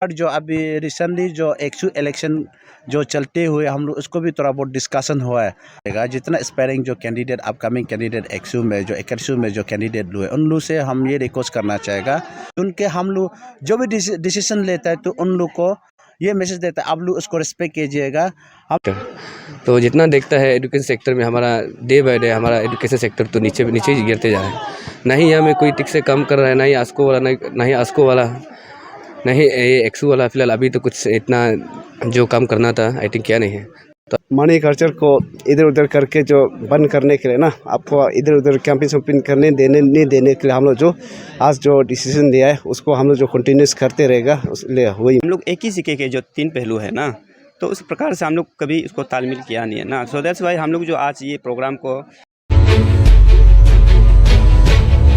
और जो अभी रिसेंटली जो एक्सू इलेक्शन जो चलते हुए हम लोग उसको भी थोड़ा बहुत डिस्कशन हुआ है। जितना स्पेयरिंग जो कैंडिडेट अपकमिंग कैंडिडेट एक्सू में जो एक्सू में जो कैंडिडेट हुए उन लोग से हम ये रिक्वेस्ट करना चाहेगा उनके हम लोग जो भी डिसीजन लेता है तो उन लोग को ये मैसेज देता है आप लोग उसको रिस्पेक्ट कीजिएगा। हम तो जितना देखता है एजुकेशन सेक्टर में हमारा डे बाय डे हमारा एजुकेशन सेक्टर तो नीचे नीचे ही गिरते जा रहा है। ना ही हमें कोई ठीक से काम कर रहा है, ना ही आस्को वाला, ना ही आस्को वाला, ना ही ये एक्सू वाला। फिलहाल अभी तो कुछ इतना जो काम करना था आई थिंक किया नहीं है। मनी कल्चर को इधर उधर करके जो बंद करने के लिए ना, आपको इधर उधर कैंपिंग शॉपिंग करने देने नहीं देने के लिए हम लोग जो आज जो डिसीजन दिया है उसको हम लोग जो कंटिन्यूस करते रहेगा। उसलिए वही हम लोग एक ही सिक्के के जो तीन पहलू है ना, तो उस प्रकार से हम लोग कभी इसको तालमेल किया नहीं है ना। सो दैट्स वाई हम लोग जो आज ये प्रोग्राम को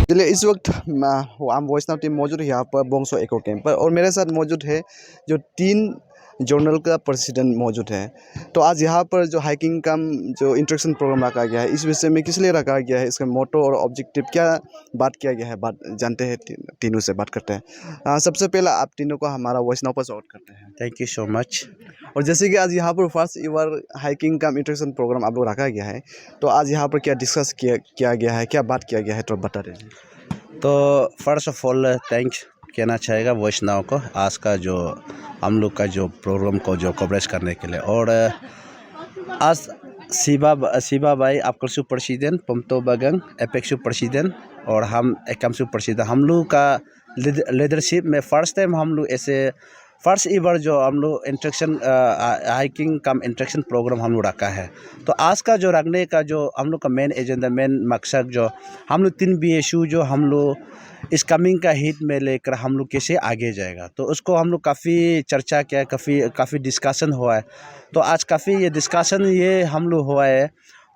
इसलिए इस वक्त हम वॉइस नाउ टीम मौजूद है यहाँ पर बोंगसो इको कैंप पर, और मेरे साथ मौजूद है जो 3 जर्नल का प्रेसिडेंट मौजूद है। तो आज यहाँ पर जो हाइकिंग का जो इंट्रैक्शन प्रोग्राम रखा गया है, इस विषय में किस लिए रखा गया है, इसका मोटो और ऑब्जेक्टिव क्या बात किया गया है, बात जानते हैं। तीनों से बात करते हैं। सबसे पहला आप तीनों को हमारा वॉइस नाउ पर स्वागत करते हैं। Thank you so much. और जैसे कि आज यहाँ पर फर्स्ट ईयर हाइकिंग का इंट्रैक्शन प्रोग्राम आप लोग रखा गया है, तो आज यहाँ पर क्या डिस्कस किया गया है, क्या बात किया गया है, तो बता रहे हैं। तो फर्स्ट ऑफ ऑल थैंक्स कहना चाहेगा वॉइस नाउ को आज का जो हम लोग का जो प्रोग्राम को जो कवरेज करने के लिए। और आज सिबा भाई आपकसु प्रेसिडेंट पमतो बगंग एपेक्सु प्रेसिडेंट और हम एकमसु प्रेसिडेंट हम लोग का लीडरशिप में फर्स्ट टाइम हम लोग ऐसे फर्स्ट ईवर जो हम लोग इंट्रैक्शन हाइकिंग कम इंट्रैक्शन प्रोग्राम हम लोग रखा है। तो आज का जो रखने का जो हम लोग का मेन एजेंडा मेन मकसद जो हम लोग 3 BSU जो हम लोग इस कमिंग का हित में लेकर हम लोग कैसे आगे जाएगा, तो उसको हम लोग काफ़ी चर्चा किया, काफ़ी डिस्कशन हुआ है। तो आज काफ़ी ये डिस्कशन ये हम लोग हुआ है।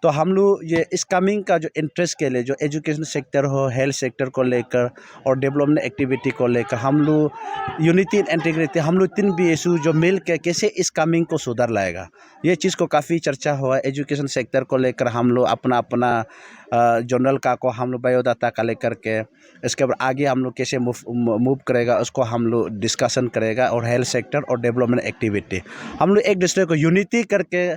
तो हम लोग ये इस कमिंग का जो इंटरेस्ट के लिए जो एजुकेशन सेक्टर हो, हेल्थ सेक्टर को लेकर और डेवलपमेंट एक्टिविटी को लेकर हम लोग यूनिटी एंड इंटीग्रिटी हम लोग 3 BSU जो मिल के कैसे इस कमिंग को सुधार लाएगा, ये चीज़ को काफ़ी चर्चा हुआ है। एजुकेशन सेक्टर को लेकर हम लोग अपना जर्नल का को हम लोग बायोडाटा का लेकर के इसके बाद आगे हम लोग कैसे मूव करेगा उसको हम लोग डिस्कशन करेगा। और हेल्थ सेक्टर और डेवलपमेंट एक्टिविटी हम लोग एक दूसरे को यूनिटी करके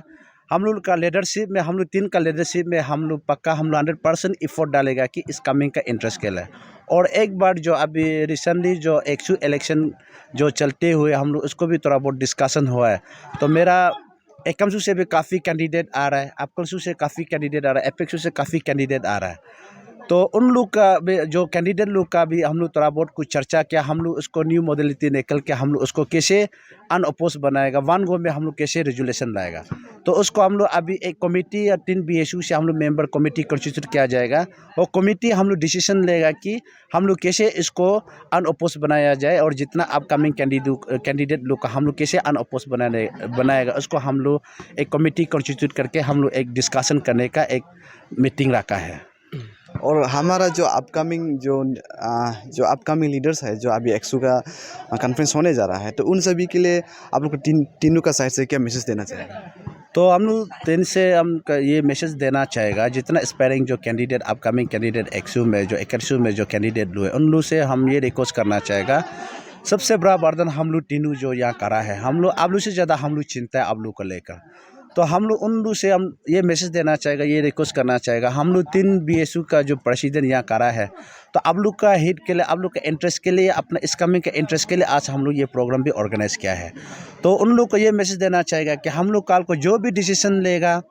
हम लोग का लीडरशिप में हम लोग 3 का लीडरशिप में हम लोग पक्का हम लोग 100% इफोर्ट डालेगा कि इस कमिंग का इंटरेस्ट के लिए। और एक बार जो अभी रिसेंटली जो एक्सू इलेक्शन जो चलते हुए हम लोग उसको भी थोड़ा बहुत डिस्कशन हुआ है। तो मेरा एकमसू से भी काफ़ी कैंडिडेट आ रहा है, आपकसू से काफ़ी कैंडिडेट आ रहा है, एपेक्सू से काफ़ी कैंडिडेट आ रहा है। तो उन लोग का भी जो कैंडिडेट लोग का भी हम लोग थोड़ा बहुत कुछ चर्चा किया। हम लोग उसको न्यू मॉडलिटी निकल के हम लोग उसको कैसे अनअपोज बनाएगा, वन गो में हम लोग कैसे रेजुलेशन लाएगा। तो उसको हम लोग अभी एक कमेटी या 3 BSU से हम लोग मेंबर कमेटी कंस्टिट्यूट किया जाएगा। और कमेटी हम लोग डिसीजन लेगा कि हम लोग कैसे इसको अनअपोज बनाया जाए और जितना अपकमिंग कैंडिडेट लोग का हम लोग कैसे अनअपोज बनाएगा उसको हम लोग एक कमेटी कंस्टिट्यूट करके हम लोग एक डिस्कशन करने का एक मीटिंग रखा है। और हमारा जो अपकमिंग लीडर्स है जो अभी एक्सू का कॉन्फ्रेंस होने जा रहा है, तो उन सभी के लिए आप लोग को तीनों का साइड से क्या मैसेज देना चाहेंगे। तो हम लोग 3 से हम ये मैसेज देना चाहेगा जितना स्पेयरिंग जो कैंडिडेट अपकमिंग कैंडिडेट एक्सू में जो एक्सू में जो कैंडिडेट हुए उन लोग से हम ये रिक्वेस्ट करना चाहेगा। सबसे बड़ा बर्डन हम लोग तीनों जो यहाँ करा है, हम लोग आप लोग से ज़्यादा हम लोग चिंता है आप लोग को लेकर। तो हम लोग उन लोग से हम ये मैसेज देना चाहेगा, ये रिक्वेस्ट करना चाहेगा। हम लोग 3 BSU का जो प्रेसिडेंट यहाँ करा है, तो आप लोग का हित के लिए आप लोग का इंटरेस्ट के लिए अपना इस कमिंग के इंटरेस्ट के लिए आज हम लोग ये प्रोग्राम भी ऑर्गेनाइज किया है। तो उन लोग को ये मैसेज देना चाहेगा कि हम लोग कल को जो भी डिसीजन लेगा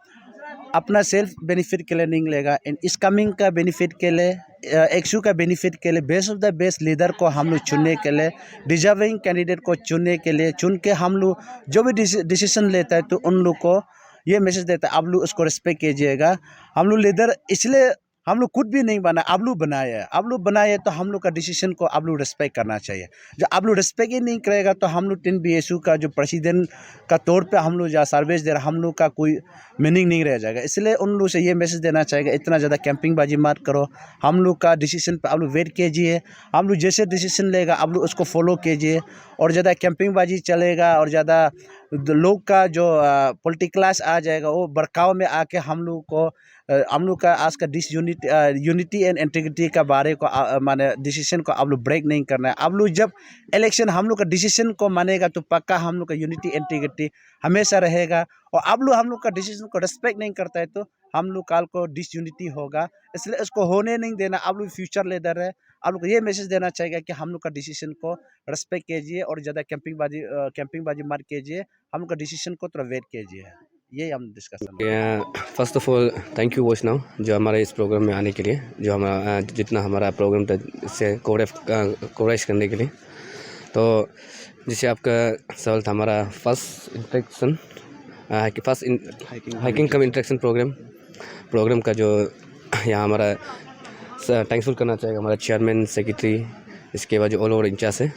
अपना सेल्फ बेनिफिट के लिए नहीं लेगा, इस कमिंग का बेनिफिट के लिए एक्सू का बेनिफिट के लिए best of the best leader को हम लोग चुनने के लिए डिजर्विंग कैंडिडेट को चुनने के लिए चुन के हम लोग जो भी डिसीजन लेता है तो उन लोग को ये मैसेज देता है आप लोग उसको रिस्पेक्ट कीजिएगा। हम लोग लीडर इसलिए हम लोग खुद भी नहीं बना, आप लोग बनाए हैं, आप लोग बनाए तो हम लोग का डिसीजन को आप लोग रिस्पेक्ट करना चाहिए। जब आप लोग रिस्पेक्ट ही नहीं करेगा तो हम लोग 3 BSU का जो प्रेसिडेंट का तौर पे हम लोग जहाँ सर्विस दे रहे हम लोग का कोई मीनिंग नहीं रह जाएगा। इसलिए उन लोग से ये मैसेज देना चाहिए इतना ज़्यादा कैंपिंग बाजी मत करो, हम लोग का डिसीजन पे आप लोग वेट कीजिए। हम लोग जैसे डिसीजन लेगा आप लोग उसको फॉलो कीजिए। और ज़्यादा कैंपिंग बाजी चलेगा और ज़्यादा लोग का जो पॉलिटिकलाइज आ जाएगा वो बड़काव में आके हम लोग को हम लोग का आज का यूनिटी एंड इंटीग्रिटी का बारे को माने डिसीजन को आप लोग ब्रेक नहीं करना है। आप लोग जब इलेक्शन हम लोग का डिसीजन को मानेगा तो पक्का हम लोग का यूनिटी इंटीग्रिटी हमेशा रहेगा। और आप लोग हम लोग का डिसीजन को रिस्पेक्ट नहीं करता है तो हम लोग कल को डिसयूनिटी होगा, इसलिए इसको होने नहीं देना। आप लोग फ्यूचर लीडर है, आप लोग को ये मैसेज देना चाहिए कि हम लोग का डिसीजन को रिस्पेक्ट कीजिए और ज़्यादा कैंपिंग बाजी मत कीजिए, हम लोग का डिसीजन को थोड़ा वेट कीजिए। यही हम discussion. First of all thank you Vaishnav जो हमारे इस प्रोग्राम में आने के लिए, जो हमारा जितना हमारा प्रोग्राम था इससे कवरेज करने के लिए। तो जैसे आपका सवाल था हमारा फर्स्ट इंट्रैक्शन हाइकिंग कम इंट्रैक्शन प्रोग्राम का जो यहाँ हमारा थैंक्सफुल करना चाहिए हमारा चेयरमैन सेक्रेटरी, इसके बाद जो ऑल ओवर इंचार्ज है।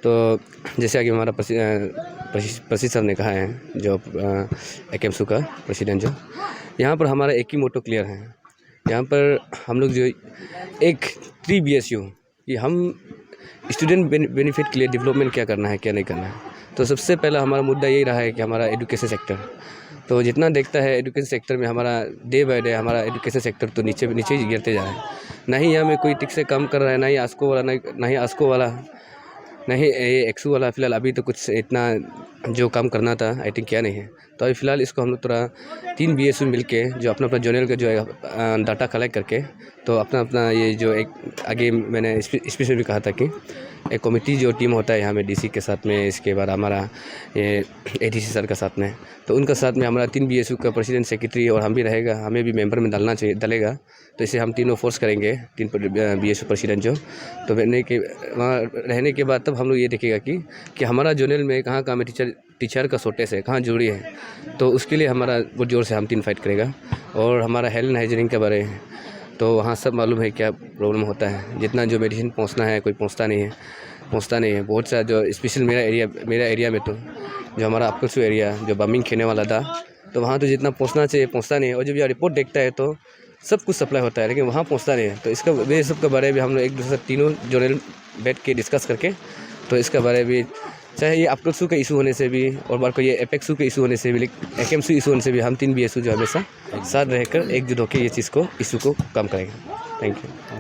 तो जैसे कि हमारा प्रसिद्ध सर ने कहा है जो एकेएमसू का प्रेसिडेंट, जो यहाँ पर हमारा एक ही मोटो क्लियर है। यहाँ पर हम लोग जो एक 3 BSU कि हम स्टूडेंट बेनिफिट के लिए डेवलपमेंट क्या करना है क्या नहीं करना है। तो सबसे पहला हमारा मुद्दा यही रहा है कि हमारा एजुकेशन सेक्टर, तो जितना देखता है एजुकेशन सेक्टर में हमारा डे बाय डे हमारा एजुकेशन सेक्टर तो नीचे ही गिरते जा रहा है। ना ही यहाँ में कोई ठीक से काम कर रहा है, ना ही आस्को वाला, ना ही आस्को वाला, नहीं ये एक्सू वाला फ़िलहाल अभी तो कुछ इतना जो काम करना था आई थिंक क्या नहीं है। तो अभी फ़िलहाल इसको हम लोग थोड़ा 3 BSU मिल के जो अपना जोनल का जो है डाटा कलेक्ट करके तो अपना ये जो एक आगे मैंने स्पेशली भी कहा था कि एक कमेटी जो टीम होता है यहाँ में DC के साथ में, इसके बाद हमारा ये ADC सर का साथ में, तो उनका साथ में हमारा 3 BSU का प्रेसिडेंट सेक्रेटरी और हम भी रहेगा, हमें भी मेंबर में डलेगा। तो इसे हम तीनों फोर्स करेंगे 3 BSU प्रेसिडेंट जो, तो वहाँ रहने के बाद तब हम लोग ये देखेगा कि हमारा जोनल में कहाँ कहाँ में टीचर का शॉर्टेज है, कहाँ जरूरी है। तो उसके लिए हमारा बहुत ज़ोर से हम 3 फाइट करेगा। और हमारा हेल्थ एंड हाइजीनिंग के बारे में तो वहाँ सब मालूम है क्या प्रॉब्लम होता है, जितना जो मेडिसिन पहुँचना है कोई पहुँचता नहीं है। बहुत सा जो स्पेशल मेरा एरिया में तो जो हमारा अपकसू एरिया जो बमिंग खेने वाला था, तो वहाँ तो जितना पहुँचना चाहिए पहुँचता नहीं है। और जब यह रिपोर्ट देखता है तो सब कुछ सप्लाई होता है लेकिन वहाँ पहुँचता नहीं है। तो इसका वे सब के बारे में हम लोग एक दूसरे तीनों जोनल बैठ के डिस्कस करके तो इसका बारे में चाहे ये अपकसू का इशू होने से भी और बार को ये एपेक्सू के इशू होने से भी, एकेएमसू इशू होने से भी हम 3 BSU जो हमेशा साथ रहकर एकजुट होकर ये चीज़ को इशू को कम करेंगे।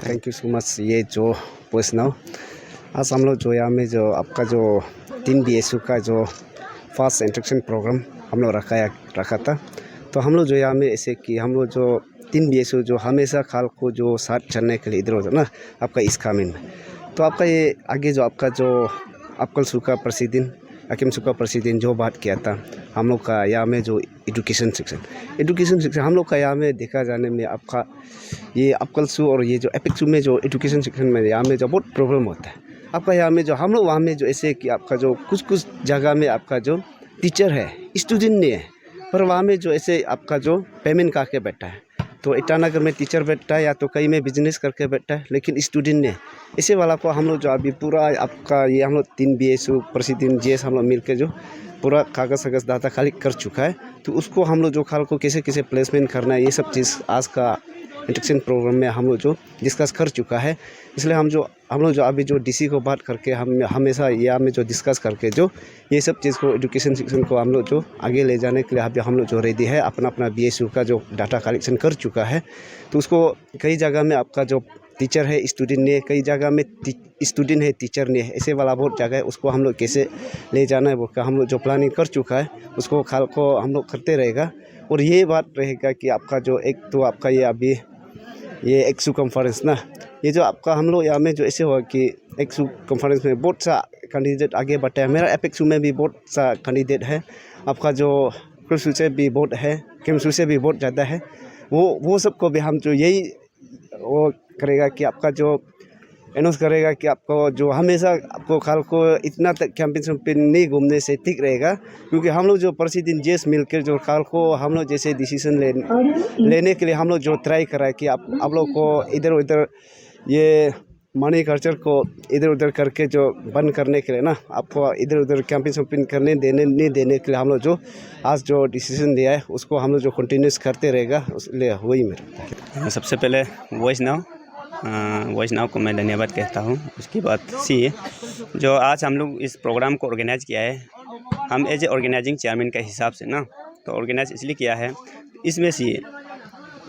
Thank you so much. ये जो वैष्णव आज हम लोग जो यहाँ में जो आपका जो 3 BSU का जो फर्स्ट इंट्रैक्शन प्रोग्राम हम लोग रखा था, तो हम लोग जो यहाँ में ऐसे कि हम लोग जो 3 BSU जो हमेशा खाल को जो साथ चलने के लिए इधर उधर ना आपका इस कामिन में, तो आपका ये आगे जो आपका जो अपकलसू का प्रेसिडेंट एकेएमसू का प्रेसिडेंट जो बात किया था हम लोग का यहाँ में जो एजुकेशन सेक्शन हम लोग का यहाँ में देखा जाने में आपका ये अपकलसू और ये जो एपेक्सू में जो एजुकेशन सेक्शन में यहाँ में जो बहुत प्रॉब्लम होता है। आपका यहाँ में जो हम लोग वहाँ में जो ऐसे कि आपका जो कुछ जगह में आपका जो टीचर है स्टूडेंट नहीं है, पर वहाँ में जो ऐसे आपका जो पेमेंट करके बैठा है, तो ईटानगर में टीचर बैठता है या तो कहीं में बिजनेस करके बैठा है लेकिन स्टूडेंट ने इसे वाला को हम लोग जो अभी पूरा आपका ये हम लोग 3 BSU प्रेसिडेंट GS हम लोग मिल के जो पूरा कागज़ डाटा खाली कर चुका है। तो उसको हम लोग जो खाल को कैसे प्लेसमेंट करना है ये सब चीज़ आज का इंट्रैक्शन प्रोग्राम में हम लोग जो डिस्कस कर चुका है। इसलिए हम लोग जो अभी जो DC को बात करके हम हमेशा यहाँ में जो डिस्कस करके जो ये सब चीज़ को एजुकेशन सेक्शन को हम लोग जो आगे ले जाने के लिए अभी हम लोग जो रेडी है अपना BSU का जो डाटा कलेक्शन कर चुका है। तो उसको कई जगह में आपका जो टीचर है स्टूडेंट नहीं है, कई जगह में स्टूडेंट है टीचर नहीं है, ऐसे वाला बहुत जगह है। उसको हम लोग कैसे ले जाना है वो का हम लोग जो प्लानिंग कर चुका है उसको खाल को हम लोग करते रहेगा। और ये बात रहेगा कि आपका जो एक तो आपका ये अभी ये एक्सू कॉन्फ्रेंस ना, ये जो आपका हम लोग यहाँ में जो ऐसे हुआ कि एक्सू कॉन्फ्रेंस में बहुत सा कैंडिडेट आगे बढ़ा है। मेरा एपेक्सू में भी बहुत सा कैंडिडेट है, आपका जो कृषि से भी बहुत है, केमसू से भी बहुत ज़्यादा है। वो सबको भी हम जो यही वो करेगा कि आपका जो अनाउंस करेगा कि आपको जो हमेशा आपको खाल को इतना तक कैंपेन पे नहीं घूमने से ठीक रहेगा, क्योंकि हम लोग जो प्रतिदिन जेस मिलकर जो खाल को हम लोग जैसे डिसीजन लेने के लिए हम लोग जो ट्राई करा है कि आप लोग को इधर उधर ये मनी कल्चर को इधर उधर करके जो बंद करने के लिए ना आपको इधर उधर कैंपेन शॉपिंग करने नहीं देने के लिए हम लोग जो आज जो डिसीजन लिया है उसको हम लोग जो कंटिन्यूस करते रहेगा, इसलिए वही मेरा। सबसे पहले वॉइस नाउ को मैं धन्यवाद कहता हूँ। उसके बाद सी जो आज हम लोग इस प्रोग्राम को ऑर्गेनाइज किया है, हम एज ए ऑर्गेनाइजिंग चेयरमैन के हिसाब से ना तो ऑर्गेनाइज इसलिए किया है, इसमें सी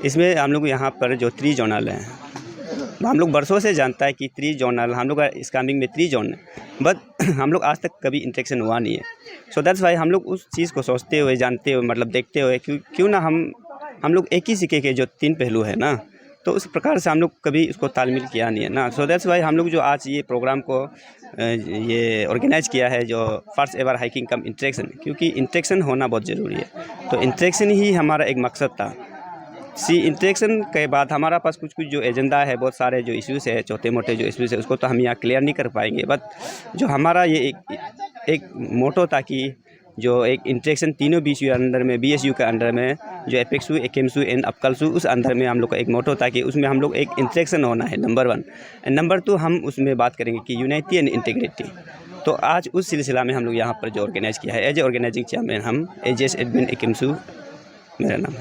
इसमें हम लोग यहाँ पर जो 3 जोनल हैं, हम लोग बरसों से जानता है कि 3 जोनल हम लोग का स्कैमिंग में 3 जोन है, बट हम लोग आज तक कभी इंटरेक्शन हुआ नहीं है। सो दैट्स वाई हम लोग उस चीज़ को सोचते हुए, जानते हुए, मतलब देखते हुए, क्यों ना हम लोग एक ही सिक्के के जो 3 पहलू है ना, तो उस प्रकार से हम लोग कभी उसको तालमेल किया नहीं है ना। सो दैट्स वाई हम लोग जो आज ये प्रोग्राम को ये ऑर्गेनाइज़ किया है, जो फर्स्ट एवर हाइकिंग कम इंटरेक्शन, क्योंकि इंटरेक्शन होना बहुत ज़रूरी है। तो इंटरेक्शन ही हमारा एक मकसद था। इंटरेक्शन के बाद हमारा पास कुछ जो एजेंडा है, बहुत सारे जो इश्यूज़ है, छोटे मोटे जो इश्यूज़ है, उसको तो हम यहाँ क्लियर नहीं कर पाएंगे, बट जो हमारा ये एक मोटो था कि जो एक इंटरेक्शन तीनों BSU अंडर में, BSU के अंडर में, जो एपेक्सू, एकेमसू एंड अपकलसू, उस अंदर में हम लोग का एक मोटो था कि उसमें हम लोग एक इंटरेक्शन होना है, नंबर 1। एंड नंबर 2 हम उसमें बात करेंगे कि यूनिटी एंड इंटीग्रिटी। तो आज उस सिलसिला में हम लोग यहाँ पर जो ऑर्गेनाइज़ किया है, एज ए ऑर्गेनाइजिंग चेयरमैन हम एजेस एडमिन एकेमसू, मेरा नाम।